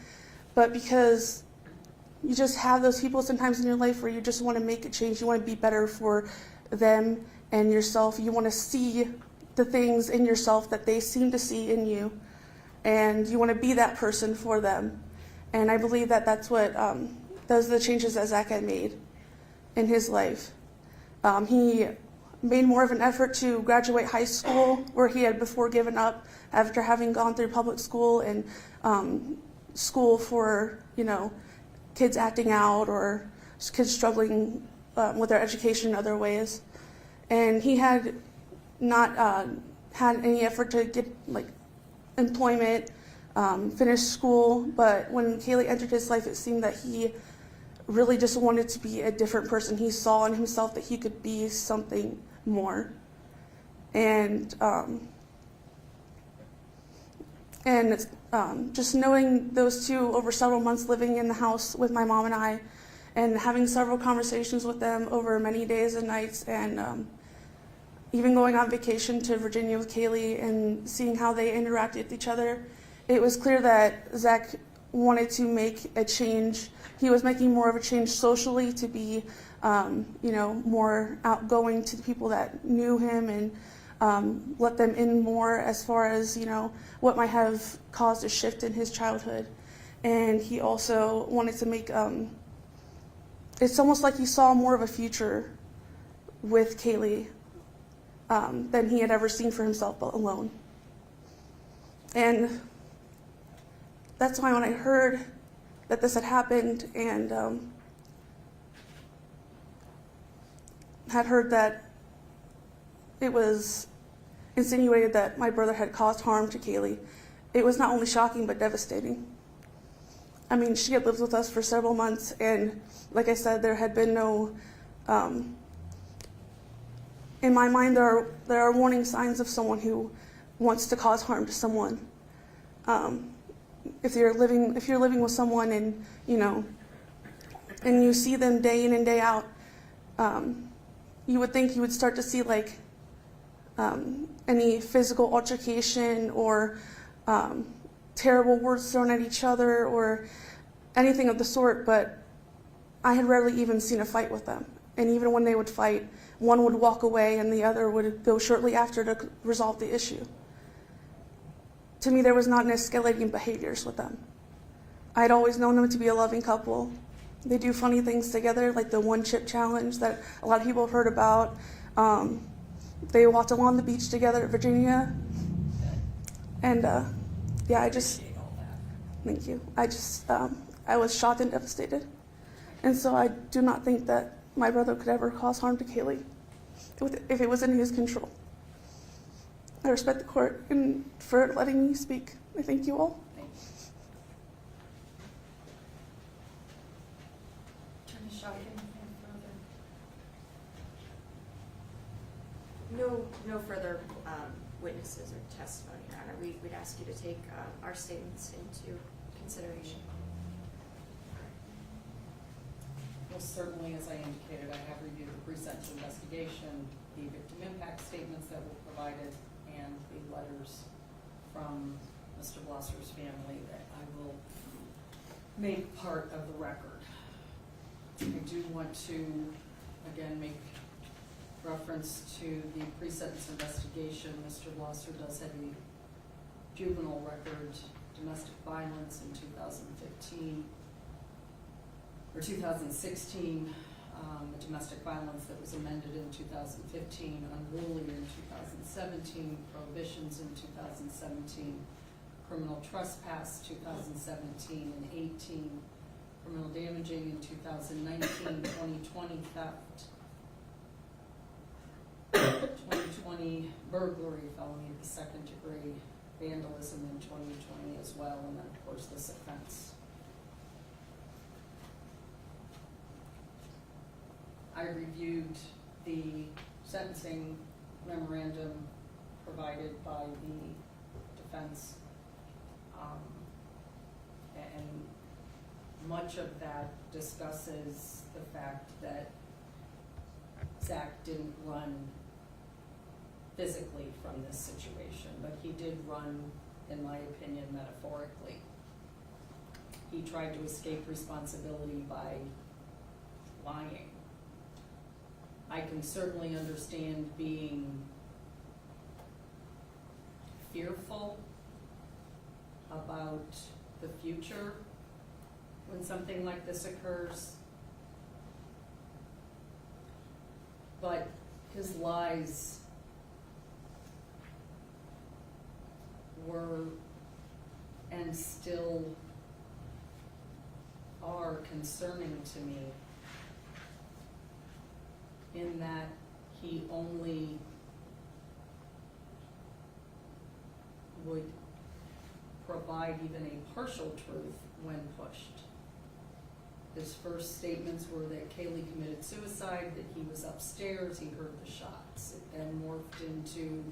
but because you just have those people sometimes in your life where you just want to make a change. You want to be better for them and yourself. You want to see the things in yourself that they seem to see in you, and you want to be that person for them. And I believe that that's what those are the changes that Zach had made in his life. He made more of an effort to graduate high school, where he had before given up after having gone through public school and school for, kids acting out or kids struggling with their education in other ways. And he had not had any effort to get employment, finish school, but when Kaylee entered his life, it seemed that he really just wanted to be a different person. He saw in himself that he could be something more. And just knowing those two over several months, living in the house with my mom and I, and having several conversations with them over many days and nights, and even going on vacation to Virginia with Kaylee and seeing how they interacted with each other, it was clear that Zach wanted to make a change. He was making more of a change socially to be, more outgoing to the people that knew him and let them in more as far as, what might have caused a shift in his childhood. And he also wanted to make, it's almost like he saw more of a future with Kaylee than he had ever seen for himself alone. And that's why when I heard that this had happened and had heard that it was insinuated that my brother had caused harm to Kaylee, it was not only shocking but devastating. I mean, she had lived with us for several months, and like I said, there had been no, in my mind, there are warning signs of someone who wants to cause harm to someone. If you're living with someone and and you see them day in and day out, you would think you would start to see any physical altercation or terrible words thrown at each other or anything of the sort, but I had rarely even seen a fight with them. And even when they would fight, one would walk away and the other would go shortly after to resolve the issue. To me, there was not an escalating behaviors with them. I had always known them to be a loving couple. They do funny things together, like the one chip challenge that a lot of people have heard about. They walked along the beach together at Virginia. And thank you. I was shocked and devastated. And so I do not think that my brother could ever cause harm to Kaylee if it was in his control. I respect the court and for letting me speak. I thank you all. Attorney Shaw, anything further? No further witnesses or testimony, Your Honor. We'd ask you to take our statements into consideration. Well, certainly, as I indicated, I have reviewed the pre-sentence investigation, the victim impact statements that were provided, and the letters from Mr. Blosser's family that I will make part of the record. I do want to, again, make reference to the pre-sentence investigation. Mr. Blosser does have a juvenile record, domestic violence in 2015, or 2016, a domestic violence that was amended in 2015, unruly in 2017, prohibitions in 2017, criminal trespass 2017 and 18, criminal damaging in 2019, 2020 theft, 2020 burglary, felony of the second degree, vandalism in 2020 as well, and then of course this offense. I reviewed the sentencing memorandum provided by the defense, and much of that discusses the fact that Zach didn't run physically from this situation, but he did run, in my opinion, metaphorically. He tried to escape responsibility by lying. I can certainly understand being fearful about the future when something like this occurs. But his lies were and still are concerning to me, in that he only would provide even a partial truth when pushed. His first statements were that Kaylee committed suicide, that he was upstairs, he heard the shots. It then morphed into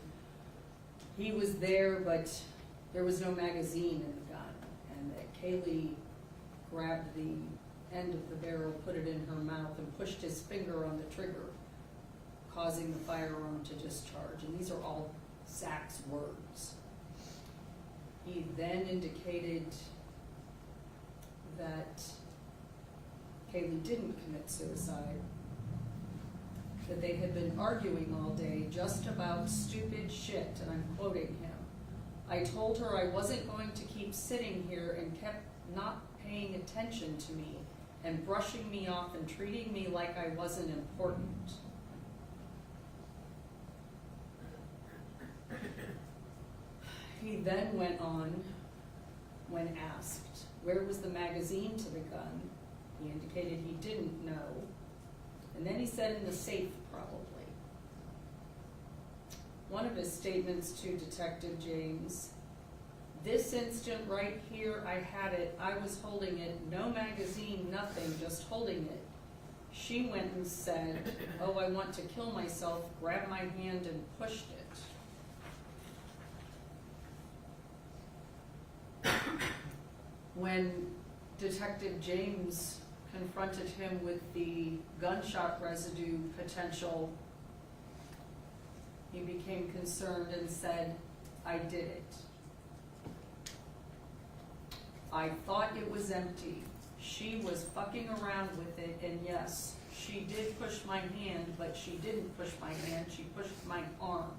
he was there, but there was no magazine in the gun, and that Kaylee grabbed the end of the barrel, put it in her mouth, and pushed his finger on the trigger, causing the firearm to discharge. And these are all Zach's words. He then indicated that Kaylee didn't commit suicide, that they had been arguing all day just about stupid shit, and I'm quoting him. I told her I wasn't going to keep sitting here and kept not paying attention to me and brushing me off and treating me like I wasn't important. He then went on, when asked, where was the magazine to the gun? He indicated he didn't know. And then he said in the safe, probably. One of his statements to Detective James, this instant right here, I had it, I was holding it, no magazine, nothing, just holding it. She went and said, oh, I want to kill myself, grabbed my hand and pushed it. When Detective James confronted him with the gunshot residue potential, he became concerned and said, I did it. I thought it was empty. She was fucking around with it, and yes, she did push my hand, but she didn't push my hand, she pushed my arm.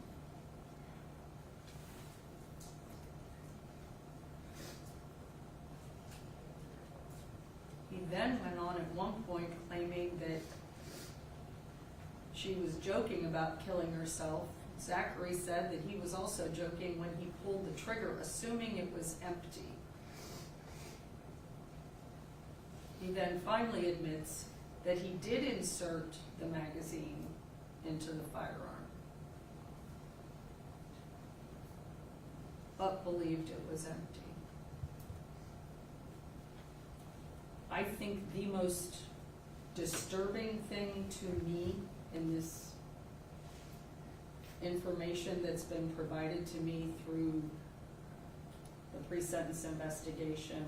He then went on at one point claiming that she was joking about killing herself. Zachary said that he was also joking when he pulled the trigger, assuming it was empty. He then finally admits that he did insert the magazine into the firearm, but believed it was empty. I think the most disturbing thing to me in this information that's been provided to me through the pre-sentence investigation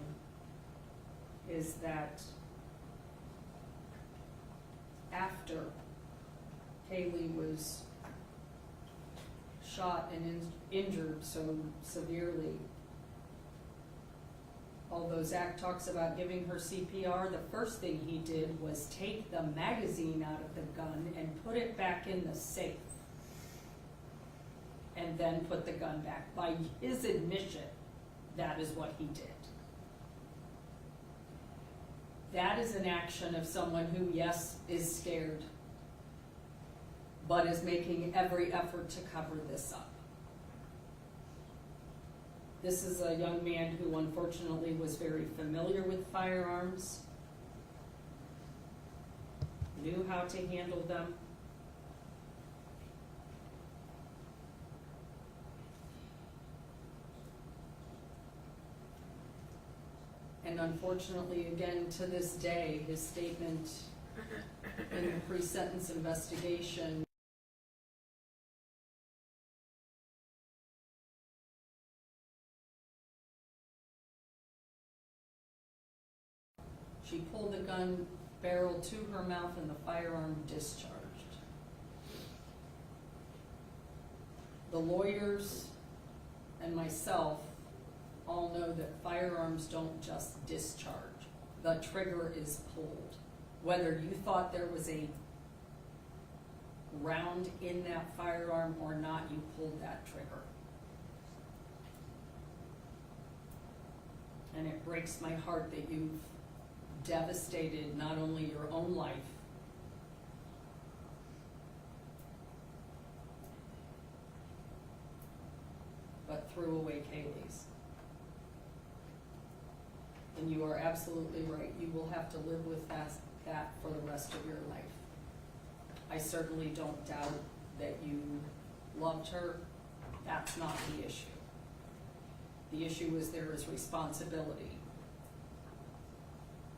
is that after Kaylee was shot and injured so severely, although Zach talks about giving her CPR, the first thing he did was take the magazine out of the gun and put it back in the safe, and then put the gun back. By his admission, that is what he did. That is an action of someone who, yes, is scared, but is making every effort to cover this up. This is a young man who unfortunately was very familiar with firearms, knew how to handle them. And unfortunately, again, to this day, his statement in the pre-sentence investigation she pulled the gun barrel to her mouth and the firearm discharged. The lawyers and myself all know that firearms don't just discharge. The trigger is pulled. Whether you thought there was a round in that firearm or not, you pulled that trigger. And it breaks my heart that you've devastated not only your own life, but threw away Kaylee's. And you are absolutely right. You will have to live with that for the rest of your life. I certainly don't doubt that you loved her. That's not the issue. The issue is there is responsibility.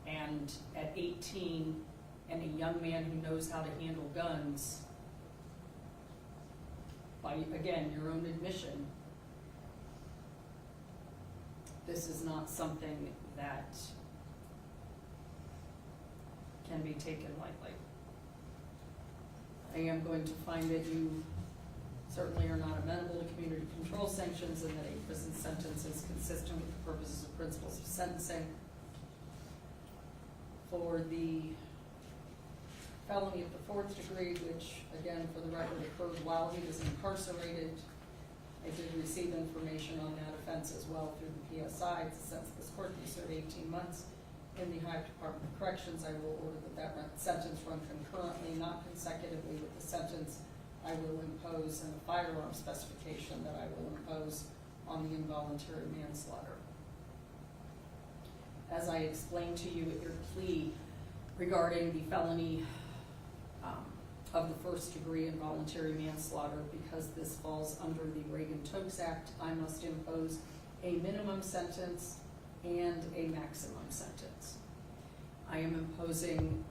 And at 18, and a young man who knows how to handle guns, by, again, your own admission, this is not something that can be taken lightly. I am going to find that you certainly are not amenable to community control sanctions and that a prison sentence is consistent with the purposes and principles of sentencing. For the felony of the 4th degree, which again, for the record, occurred while he was incarcerated, I did receive information on that offense as well through the PSI. Since this court can serve 18 months in the Ohio Department of Corrections, I will order that sentence run concurrently, not consecutively, with the sentence I will impose and the firearm specification that I will impose on the involuntary manslaughter. As I explained to you at your plea regarding the felony of the 1st degree involuntary manslaughter, because this falls under the Reagan-Tokes Act, I must impose a minimum sentence and a maximum sentence. I am imposing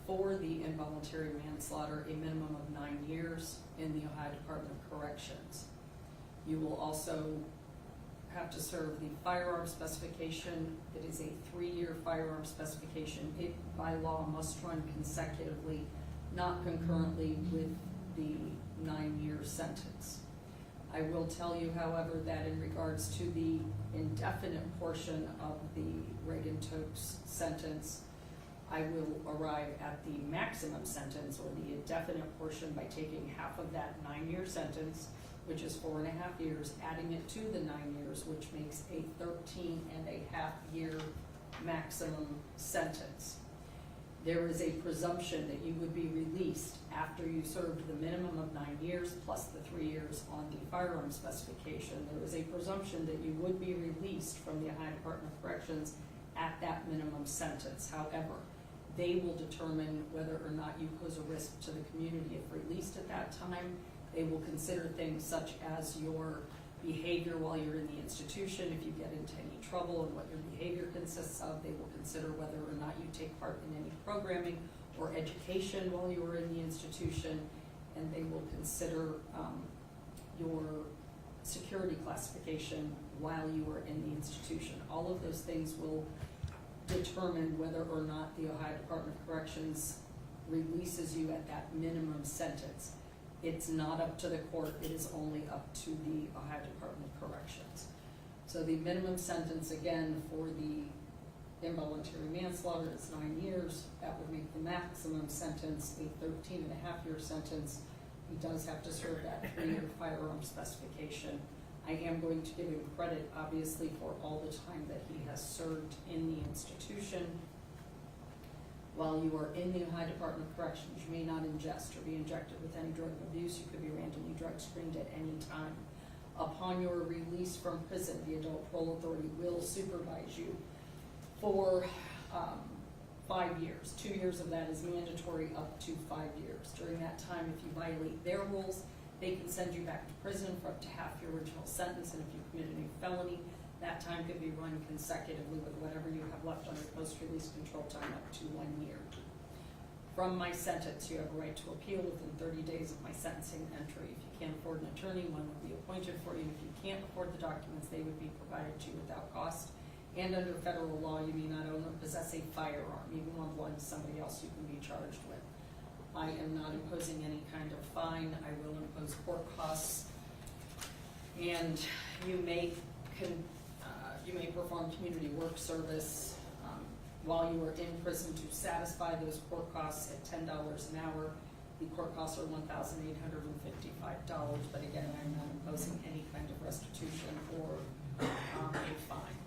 for the involuntary manslaughter a minimum of 9 years in the Ohio Department of Corrections. You will also have to serve the firearm specification. It is a 3-year firearm specification. It, by law, must run consecutively, not concurrently with the 9-year sentence. I will tell you, however, that in regards to the indefinite portion of the Reagan-Tokes sentence, I will arrive at the maximum sentence, or the indefinite portion, by taking half of that 9-year sentence, which is 4.5 years, adding it to the 9 years, which makes a 13.5-year maximum sentence. There is a presumption that you would be released after you served the minimum of 9 years plus the 3 years on the firearm specification. There is a presumption that you would be released from the Ohio Department of Corrections at that minimum sentence. However, they will determine whether or not you pose a risk to the community if released at that time. They will consider things such as your behavior while you're in the institution, if you get into any trouble, and what your behavior consists of. They will consider whether or not you take part in any programming or education while you are in the institution, and they will consider your security classification while you are in the institution. All of those things will determine whether or not the Ohio Department of Corrections releases you at that minimum sentence. It's not up to the court, it is only up to the Ohio Department of Corrections. So the minimum sentence, again, for the involuntary manslaughter is 9 years. That would make the maximum sentence a 13.5-year sentence. He does have to serve that 3-year firearm specification. I am going to give him credit, obviously, for all the time that he has served in the institution. While you are in the Ohio Department of Corrections, you may not ingest or be injected with any drug abuse. You could be randomly drug screened at any time. Upon your release from prison, the Adult Parole Authority will supervise you for 5 years. 2 years of that is mandatory, up to 5 years. During that time, if you violate their rules, they can send you back to prison for up to half your original sentence, and if you commit a new felony, that time could be run consecutively with whatever you have left on your post-release control time, up to 1 year. From my sentence, you have a right to appeal within 30 days of my sentencing entry. If you can't afford an attorney, one would be appointed for you. If you can't afford the documents, they would be provided to you without cost. And under federal law, you may not own or possess a firearm. Even one belongs to somebody else, you can be charged with. I am not imposing any kind of fine. I will impose court costs And you may perform community work service while you are in prison to satisfy those court costs at $10 an hour. The court costs are $1,855, but again, I'm not imposing any kind of restitution or a fine.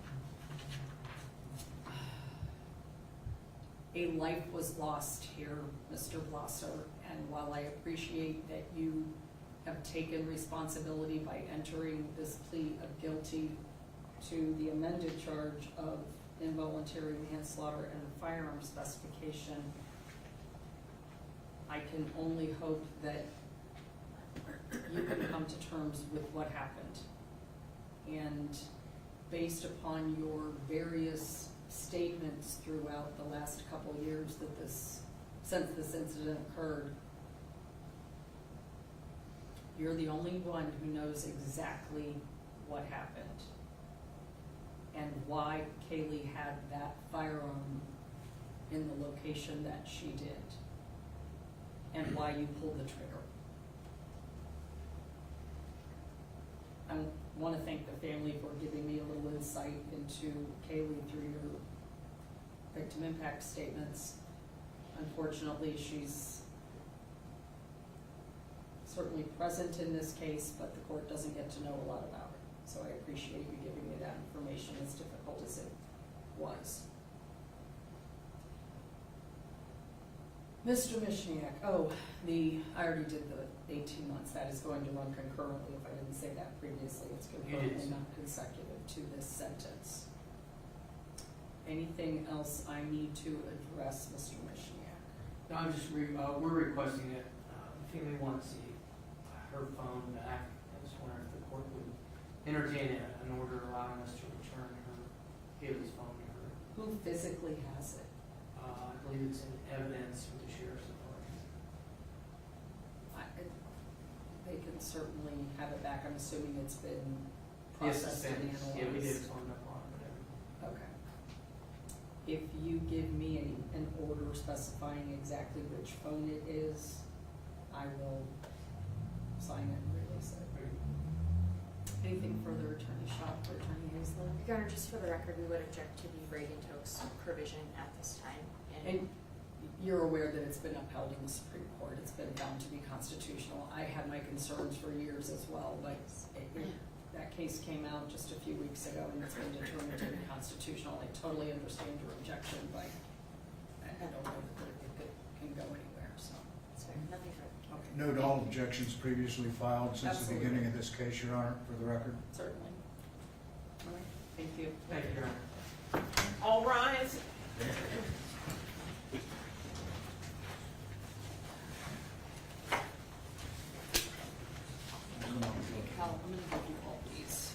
A life was lost here, Mr. Blosser, and while I appreciate that you have taken responsibility by entering this plea of guilty to the amended charge of involuntary manslaughter and firearm specification, I can only hope that you can come to terms with what happened. And based upon your various statements throughout the last couple years that since this incident occurred, you're the only one who knows exactly what happened and why Kaylee had that firearm in the location that she did, and why you pulled the trigger. I want to thank the family for giving me a little insight into Kaylee through your victim impact statements. Unfortunately, she's certainly present in this case, but the court doesn't get to know a lot about it. So I appreciate you giving me that information, as difficult as it was. Mr. Mishniak, I already did the 18 months. That is going to run concurrently. If I didn't say that previously, it's concurrent and not consecutive to this sentence. Anything else I need to address, Mr. Mishniak? No, I'm just, we're requesting it. The family wants to see her phone back. I just wonder if the court would entertain an order allowing us to return Haley's phone to her. Who physically has it? I believe it's in evidence with the sheriff's department. They can certainly have it back. I'm assuming it's been Yes, processed and analyzed. yeah, we did phone up on it. Okay. If you give me an order specifying exactly which phone it is, I will sign it and release it. Anything further, Attorney Shaw or Attorney Haslett? Your Honor, just for the record, we would object to the Reagan-Tokes provision at this time. And you're aware that it's been upheld in the Supreme Court. It's been found to be constitutional. I had my concerns for years as well, but that case came out just a few weeks ago and it's been determined to be constitutional. I totally understand your objection, but I don't know that it can go anywhere, so. Sorry, nothing further. Okay. Note all objections previously filed since the Absolutely. beginning of this case, Your Honor, for the record. Certainly. All right, thank you. Thank you, Your Honor. All rise. Cal, I'm gonna give you all these.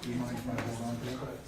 Do you mind if I hold on to it?